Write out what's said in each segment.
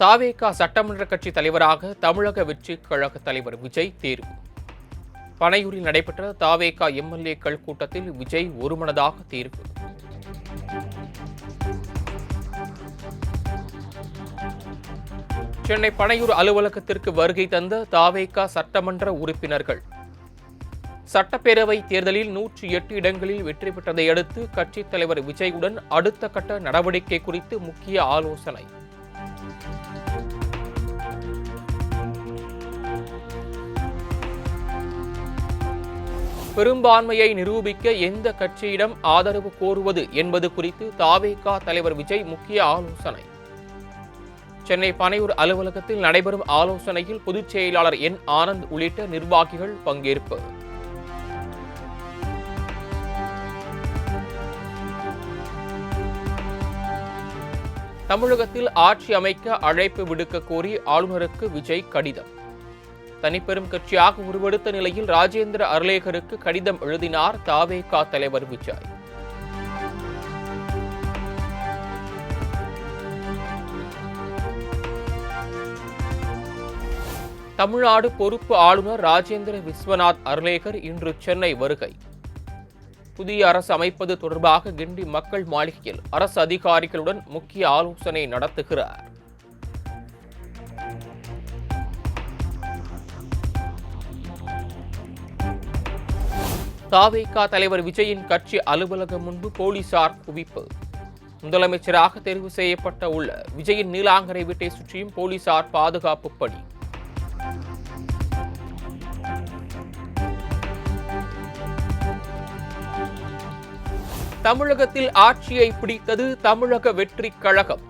தாவேகா சட்டமன்ற கட்சி தலைவராக தமிழக வெற்றி கழக தலைவர் விஜய் தேர்வு. பனையூரில் நடைபெற்ற தாவேகா எம்எல்ஏக்கள் கூட்டத்தில் விஜய் ஒருமனதாக தேர்வு. சென்னை பனையூர் அலுவலகத்திற்கு வருகை தந்த தாவேகா சட்டமன்ற உறுப்பினர்கள் சட்டப்பேரவை தேர்தலில் 108 இடங்களில் வெற்றி பெற்றதை அடுத்து கட்சித் தலைவர் விஜயுடன் அடுத்த கட்ட நடவடிக்கை குறித்து முக்கிய ஆலோசனை. பெரும்பான்மையை நிரூபிக்க எந்த கட்சியிடம் ஆதரவு கோருவது என்பது குறித்து தாவேகா தலைவர் விஜய் முக்கிய ஆலோசனை. சென்னை பனையூர் அலுவலகத்தில் நடைபெறும் ஆலோசனையில் பொதுச் செயலாளர் என் ஆனந்த் உள்ளிட்ட நிர்வாகிகள் பங்கேற்பு. தமிழகத்தில் ஆட்சி அமைக்க அழைப்பு விடுக்க கோரி ஆளுநருக்கு விஜய் கடிதம். தனிப்பெரும் கட்சியாக உருவெடுத்த நிலையில் ராஜேந்திர அர்லேகருக்கு கடிதம் எழுதினார் தாவேகா தலைவர் விஜய். தமிழ்நாடு பொறுப்பு ஆளுநர் ராஜேந்திர விஸ்வநாத் அர்லேகர் இன்று சென்னை வருகை. புதிய அரசு அமைப்பது தொடர்பாக கிண்டி மக்கள் மாளிகையில் அரசு அதிகாரிகளுடன் முக்கிய ஆலோசனை நடத்துகிறார். தாவேகா தலைவர் விஜயின் கட்சி அலுவலகம் முன்பு போலீசார் குவிப்பு. முதலமைச்சராக தேர்வு செய்யப்பட்ட உள்ள விஜயின் நீலாங்கரை வீட்டை சுற்றியும் போலீசார் பாதுகாப்பு பணி. தமிழகத்தில் ஆட்சியை பிடித்தது தமிழக வெற்றி கழகம்.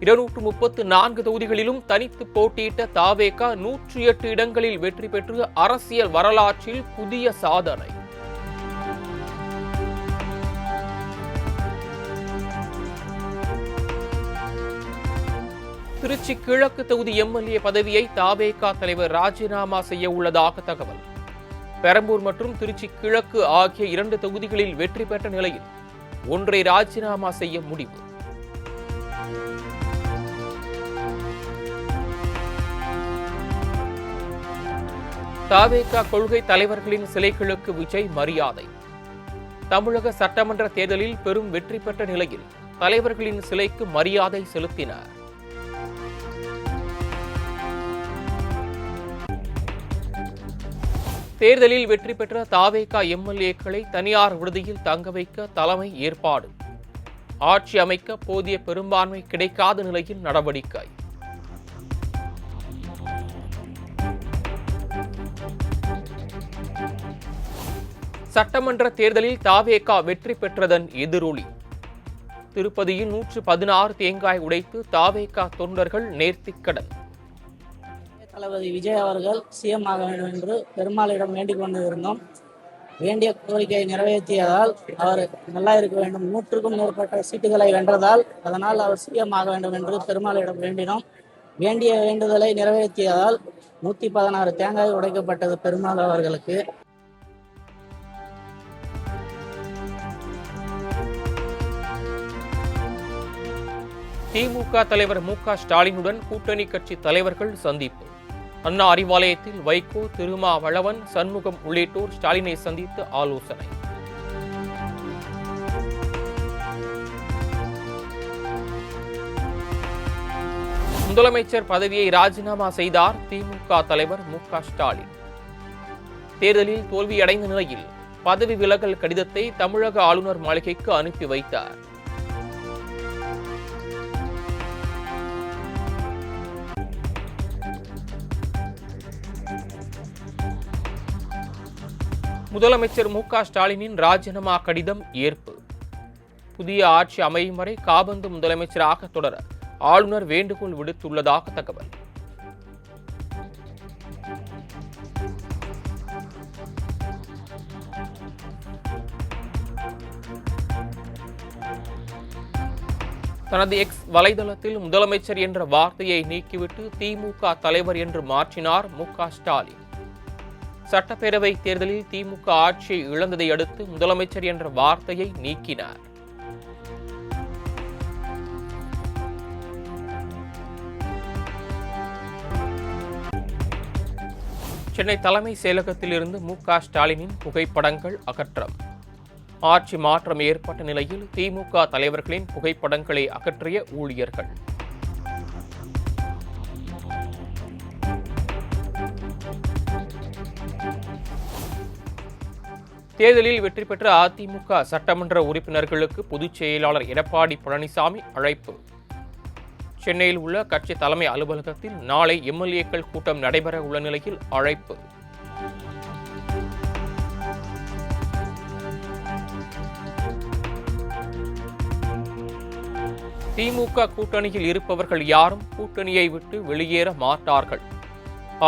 234 தொகுதிகளிலும் தனித்து போட்டியிட்ட தாவேகா 108 இடங்களில் வெற்றி பெற்று அரசியல் வரலாற்றில் புதிய சாதனை. திருச்சி கிழக்கு தொகுதி எம்எல்ஏ பதவியை தாவேகா தலைவர் ராஜினாமா செய்ய உள்ளதாக தகவல். பெரம்பூர் மற்றும் திருச்சி கிழக்கு ஆகிய 2 தொகுதிகளில் வெற்றி பெற்ற நிலையில் ஒன்றை ராஜினாமா செய்ய முடிவு. தாவேகா கொள்கை தலைவர்களின் சிலைகளுக்கு விஜய் மரியாதை. தமிழக சட்டமன்ற தேர்தலில் பெரும் வெற்றி பெற்ற நிலையில் தலைவர்களின் சிலைக்கு மரியாதை செலுத்தினார். தேர்தலில் வெற்றி பெற்ற தாவேகா எம்எல்ஏக்களை தனியார் விடுதியில் தங்க வைக்க தலைமை ஏற்பாடு. ஆட்சி அமைக்க போதிய பெரும்பான்மை கிடைக்காத நிலையில் நடவடிக்கை. சட்டமன்ற தேர்தலில் தாவேகா வெற்றி பெற்றதன் எதிரொலி. திருப்பதியில் 116 தேங்காய் உடைத்து தாவேகா தொண்டர்கள் நேர்த்திக்கடன். தளபதி விஜய் அவர்கள் சிஎம் ஆக வேண்டும் என்று பெருமாளிடம் வேண்டிக் கொண்டு இருந்தோம். வேண்டிய கோரிக்கையை நிறைவேற்றியதால் அவர் நல்லா இருக்க வேண்டும். 100க்கும் மேற்பட்ட சீட்டுகளை வென்றதால் அதனால் அவர் சிஎம் ஆக வேண்டும் என்று பெருமாளிடம் வேண்டினோம். வேண்டிய வேண்டுதலை நிறைவேற்றியதால் 116 தேங்காய் உடைக்கப்பட்டது பெருமாள் அவர்களுக்கு. திமுக தலைவர் மு.க. ஸ்டாலினுடன் கூட்டணி கட்சி தலைவர்கள் சந்திப்பு. அண்ணா அறிவாலயத்தில் வைகோ, திருமாவளவன், சண்முகம் உள்ளிட்டோர் ஸ்டாலினை சந்தித்து ஆலோசனை. முதலமைச்சர் பதவியை ராஜினாமா செய்தார் திமுக தலைவர் மு.க. ஸ்டாலின். தேர்தலில் தோல்வியடைந்த நிலையில் பதவி விலகல் கடிதத்தை தமிழக ஆளுநர் மாளிகைக்கு அனுப்பி வைத்தார். முதலமைச்சர் மு.க. ஸ்டாலினின் ராஜினாமா கடிதம் ஏற்பு. புதிய ஆட்சி அமையும் வரை காபந்து முதலமைச்சராக தொடர ஆளுநர் வேண்டுகோள் விடுத்துள்ளதாக தகவல். தனது எக்ஸ் வலைதளத்தில் முதலமைச்சர் என்ற வார்த்தையை நீக்கிவிட்டு திமுக தலைவர் என்று மாற்றினார் மு.க. ஸ்டாலின். சட்டப்பேரவை தேர்தலில் திமுக ஆட்சியை இழந்ததை அடுத்து முதலமைச்சர் என்ற வார்த்தையை நீக்கினார். சென்னை தலைமை செயலகத்திலிருந்து மு.க. ஸ்டாலினின் புகைப்படங்கள் அகற்றம். ஆட்சி மாற்றம் ஏற்பட்ட நிலையில் திமுக தலைவர்களின் புகைப்படங்களை அகற்றிய ஊழியர்கள். தேர்தலில் வெற்றி பெற்ற அதிமுக சட்டமன்ற உறுப்பினர்களுக்கு பொதுச் செயலாளர் எடப்பாடி பழனிசாமி அழைப்பு. சென்னையில் உள்ள கட்சி தலைமை அலுவலகத்தில் நாளை எம்எல்ஏக்கள் கூட்டம் நடைபெற உள்ள நிலையில் அழைப்பு. திமுக கூட்டணியில் இருப்பவர்கள் யாரும் கூட்டணியை விட்டு வெளியேற மாட்டார்கள்.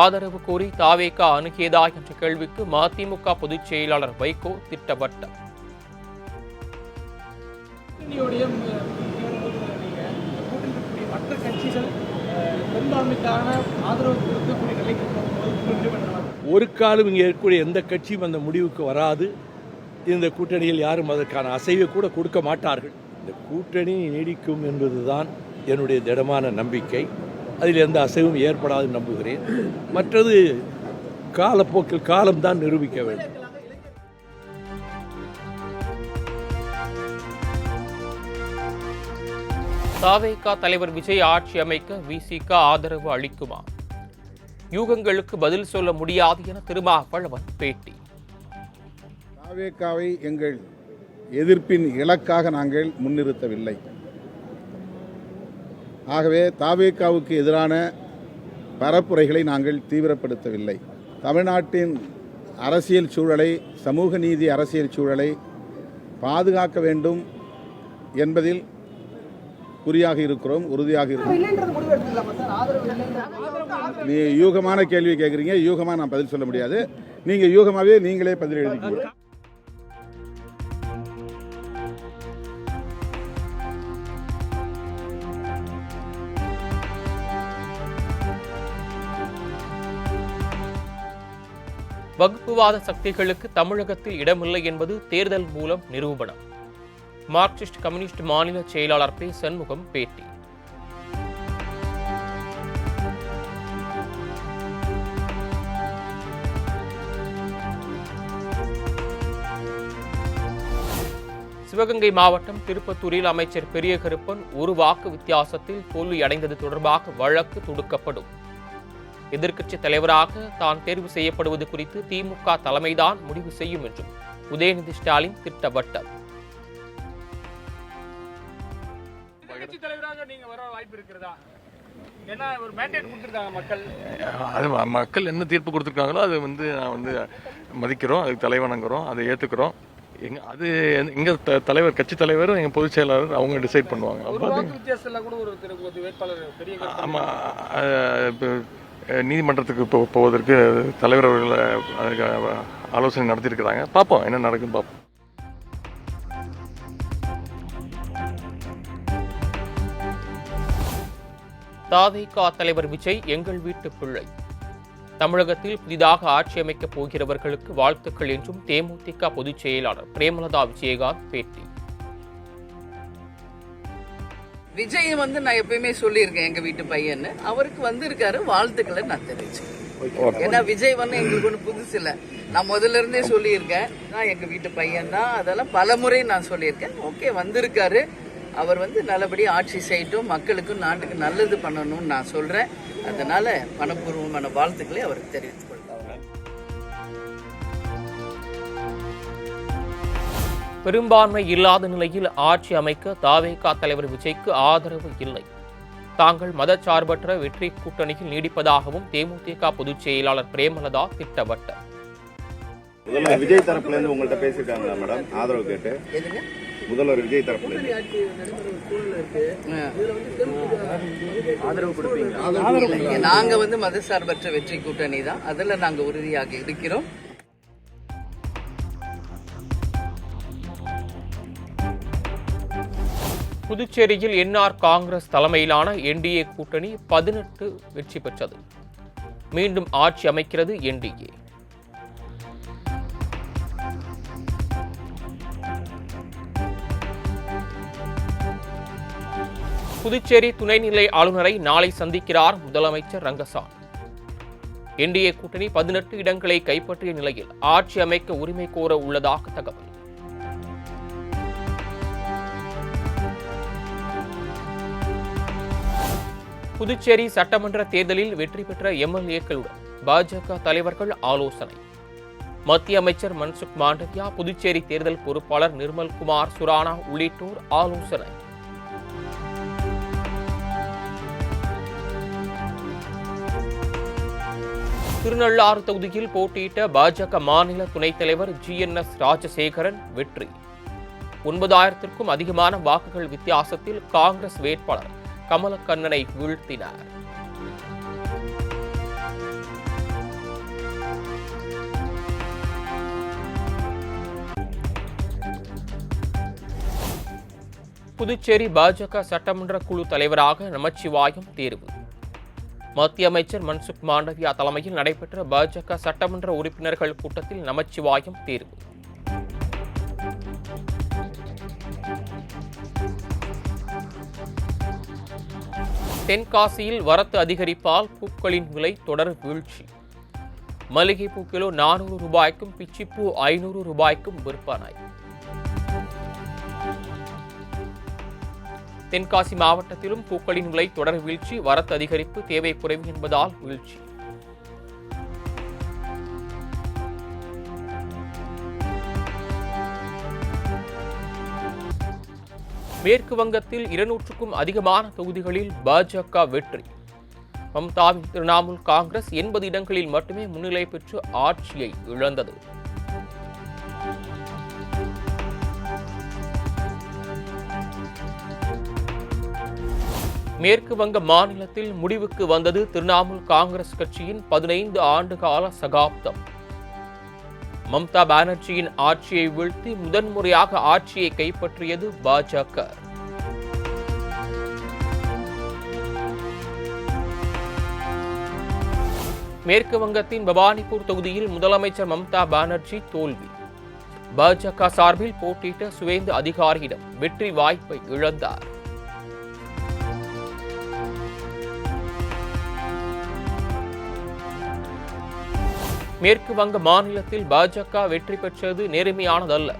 ஆதரவு கோரி தாவேகா அணுகியதா என்ற கேள்விக்கு மதிமுக பொதுச் செயலாளர் வைகோ திட்டவட்டம். ஒரு காலம் இங்கே இருக்கக்கூடிய எந்த கட்சியும் அந்த முடிவுக்கு வராது. இந்த கூட்டணியில் யாரும் அதற்கான அசைவை கூட கொடுக்க மாட்டார்கள். இந்த கூட்டணி நீடிக்கும் என்பதுதான் என்னுடைய திடமான நம்பிக்கை. அதில் எந்த அசைவும் ஏற்படாது நம்புகிறேன். மற்றது காலப்போக்கில் காலம்தான் நிரூபிக்க வேண்டும். தாவேகா தலைவர் விஜய் ஆட்சி அமைக்க விசிக ஆதரவு அளிக்குமா? யூகங்களுக்கு பதில் சொல்ல முடியாது என திருமாவளவன் பேட்டி. தாவேகாவை எங்கள் எதிர்ப்பின் இலக்காக நாங்கள் முன்னிறுத்தவில்லை. ஆகவே தாவேகாவுக்கு எதிரான பரப்புரைகளை நாங்கள் தீவிரப்படுத்தவில்லை. தமிழ்நாட்டின் அரசியல் சூழலை, சமூக நீதி அரசியல் சூழலை பாதுகாக்க வேண்டும் என்பதில் குறியாக இருக்கிறோம், உறுதியாக இருக்கிறோம். நீ யூகமான கேள்வி கேட்குறீங்க, யூகமாக நான் பதில் சொல்ல முடியாது. நீங்கள் யூகமாகவே நீங்களே பதில் எழுதிக்கீங்க. வகுப்புவாத சக்திகளுக்கு தமிழகத்தில் இடமில்லை என்பது தேர்தல் மூலம் நிரூபணம். மார்க்சிஸ்ட் கம்யூனிஸ்ட் மாநில செயலாளர் பி. சண்முகம் பேட்டி. சிவகங்கை மாவட்டம் திருப்பத்தூரில் அமைச்சர் பெரிய கருப்பன் ஒரு வாக்கு வித்தியாசத்தில் தோல்வியடைந்தது தொடர்பாக வழக்கு தொடுக்கப்படும். எதிர்க்கட்சித் தலைவராக தான் தேர்வு செய்யப்படுவது குறித்து திமுக தலைமைதான் முடிவு செய்யும் என்றும் உதயநிதி ஸ்டாலின் திட்டவட்டம். மக்கள் என்ன தீர்ப்பு கொடுத்துருக்காங்களோ அது நான் மதிக்கிறோம், அதுக்கு தலைவணங்குறோம், அதை ஏற்றுக்கிறோம். அது எங்க தலைவர், கட்சி தலைவர், எங்க பொதுச் செயலாளர் அவங்க டிசைட் பண்ணுவாங்க. ஆமா, நீதிமன்றத்துக்கு போவதற்கு தலைவர் அவர்கள் அதுக்கு ஆலோசனை நடத்தியிருக்கிறாங்க. பார்ப்போம் என்ன நடக்குன்னு பார்ப்போம். தாவேகா தலைவர் விஜய் எங்கள் வீட்டு பிள்ளை. தமிழகத்தில் புதிதாக ஆட்சி அமைக்கப் போகிறவர்களுக்கு வாழ்த்துக்கள் என்றும் தேமுதிக பொதுச் செயலாளர் பிரேமலதா விஜயகாந்த் பேட்டி. விஜய் நான் எப்பயுமே சொல்லியிருக்கேன் எங்க வீட்டு பையன்னு. அவருக்கு வந்திருக்காரு, வாழ்த்துக்களை நான் தெரிவிச்சேன். ஏன்னா விஜய் எங்களுக்கு ஒண்ணு புதுசு இல்ல, நான் முதல்ல இருந்தே சொல்லியிருக்கேன். நான் எங்க வீட்டு பையன் தான், அதெல்லாம் பல முறை நான் சொல்லியிருக்கேன். ஓகே, வந்திருக்காரு. அவர் நல்லபடி ஆட்சி செய்யட்டும், மக்களுக்கும் நாட்டுக்கு நல்லது பண்ணணும்னு நான் சொல்றேன். அதனால மனப்பூர்வமான வாழ்த்துக்களை அவருக்கு தெரிவித்துக் கொள்கிறேன். பெரும்பான்மை இல்லாத நிலையில் ஆட்சி அமைக்க தாவேகா தலைவர் விஜய்க்கு ஆதரவு இல்லை. தாங்கள் மதச்சார்பற்ற வெற்றி கூட்டணியில் நீடிப்பதாகவும் தேமுதிக பொதுச் செயலாளர் பிரேமலதா திட்டவட்டம். முதல்வர் விஜய் தரப்புல இருந்து உங்கள்ட்ட பேசிருக்காங்களா மேடம் ஆதரவு கேட்டு? முதல்வர் விஜய் தரப்புல நாங்க மதசார்பற்ற வெற்றி கூட்டணி தான், அதுல நாங்க உறுதியாக இருக்கிறோம். புதுச்சேரியில் என்ஆர் காங்கிரஸ் தலைமையிலான என்டிஏ கூட்டணி 18 வெற்றி பெற்றது. மீண்டும் ஆட்சி அமைக்கிறது என்டிஏ. புதுச்சேரி துணைநிலை ஆளுநரை நாளை சந்திக்கிறார் முதலமைச்சர் ரங்கசாமி. என்டிஏ கூட்டணி 18 இடங்களை கைப்பற்றிய நிலையில் ஆட்சி அமைக்க உரிமை கோர உள்ளதாக தகவல். புதுச்சேரி சட்டமன்ற தேர்தலில் வெற்றி பெற்ற எம்எல்ஏக்களுடன் பாஜக தலைவர்கள் ஆலோசனை. மத்திய அமைச்சர் மன்சுக் மாண்டவியா, புதுச்சேரி தேர்தல் பொறுப்பாளர் நிர்மல்குமார் சுரானா உள்ளிட்டோர் ஆலோசனை. திருநள்ளாறு தொகுதியில் போட்டியிட்ட பாஜக மாநில துணைத் தலைவர் GNS ராஜசேகரன் வெற்றி. 9,000க்கும் அதிகமான வாக்குகள் வித்தியாசத்தில் காங்கிரஸ் வேட்பாளர் கமலக்கண்ணனை வீழ்த்தினார். புதுச்சேரி பாஜக சட்டமன்ற குழு தலைவராக நமச்சிவாயம் தேர்வு. மத்திய அமைச்சர் மன்சுக் மாண்டவியா தலைமையில் நடைபெற்ற பாஜக சட்டமன்ற உறுப்பினர்கள் கூட்டத்தில் நமச்சிவாயம் தேர்வு. தென்காசியில் வரத்து அதிகரிப்பால் பூக்களின் விலை தொடர் வீழ்ச்சி. மல்லிகைப்பூ கிலோ 400 ரூபாய்க்கும் பிச்சிப்பூ 500 ரூபாய்க்கும் விற்பனை. தென்காசி மாவட்டத்திலும் பூக்களின் விலை தொடர் வீழ்ச்சி. வரத்து அதிகரிப்பு, தேவை குறைவு என்பதால் வீழ்ச்சி. மேற்கு வங்கத்தில் 200க்கும் அதிகமான தொகுதிகளில் பாஜக வெற்றி. மம்தாவின் திரிணாமுல் காங்கிரஸ் 80 இடங்களில் மட்டுமே முன்னிலை பெற்று ஆட்சியை இழந்தது. மேற்கு வங்க மாநிலத்தில் முடிவுக்கு வந்தது திரிணாமுல் காங்கிரஸ் கட்சியின் 15 ஆண்டுகால சகாப்தம். மம்தா பானர்ஜியின் ஆட்சியை வீழ்த்தி முதன்முறையாக ஆட்சியை கைப்பற்றியது பாஜக. மேற்கு வங்கத்தின் பவானிபூர் தொகுதியில் முதலமைச்சர் மம்தா பானர்ஜி தோல்வி. பாஜக சார்பில் போட்டியிட்ட சுவேந்து அதிகாரியிடம் வெற்றி வாய்ப்பை இழந்தார். மேற்கு வங்க மாநிலத்தில் பாஜக வெற்றி பெற்றது நேர்மையானதல்ல.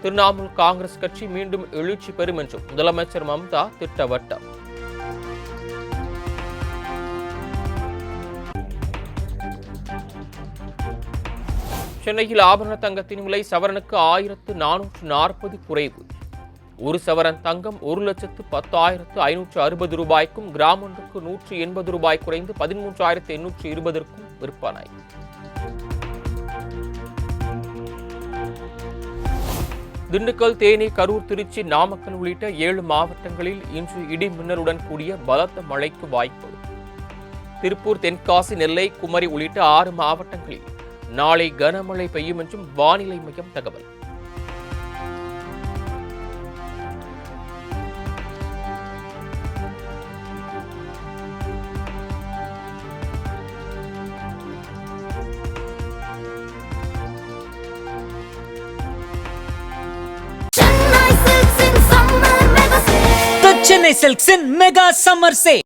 திரிணாமுல் காங்கிரஸ் கட்சி மீண்டும் எழுச்சி பெறும் என்றும் முதலமைச்சர் மம்தா திட்டவட்டம். சென்னையில் ஆபரண தங்கத்தின் விலை சவரனுக்கு 1440 குறைவு. ஒரு சவரன் தங்கம் 1,10,560 ரூபாய்க்கும், கிராம் ஒன்றுக்கு 180 ரூபாய் குறைந்து 13,820க்கும் விற்பனை. திண்டுக்கல், தேனி, கரூர், திருச்சி, நாமக்கல் உள்ளிட்ட 7 மாவட்டங்களில் இன்று இடி மின்னலுடன் கூடிய பலத்த மழைக்கு வாய்ப்பு. திருப்பூர், தென்காசி, நெல்லை, குமரி உள்ளிட்ட 6 மாவட்டங்களில் நாளை கனமழை பெய்யும் என்றும் வானிலை மையம் தகவல். Chennai Silks in Mega Summer Sale.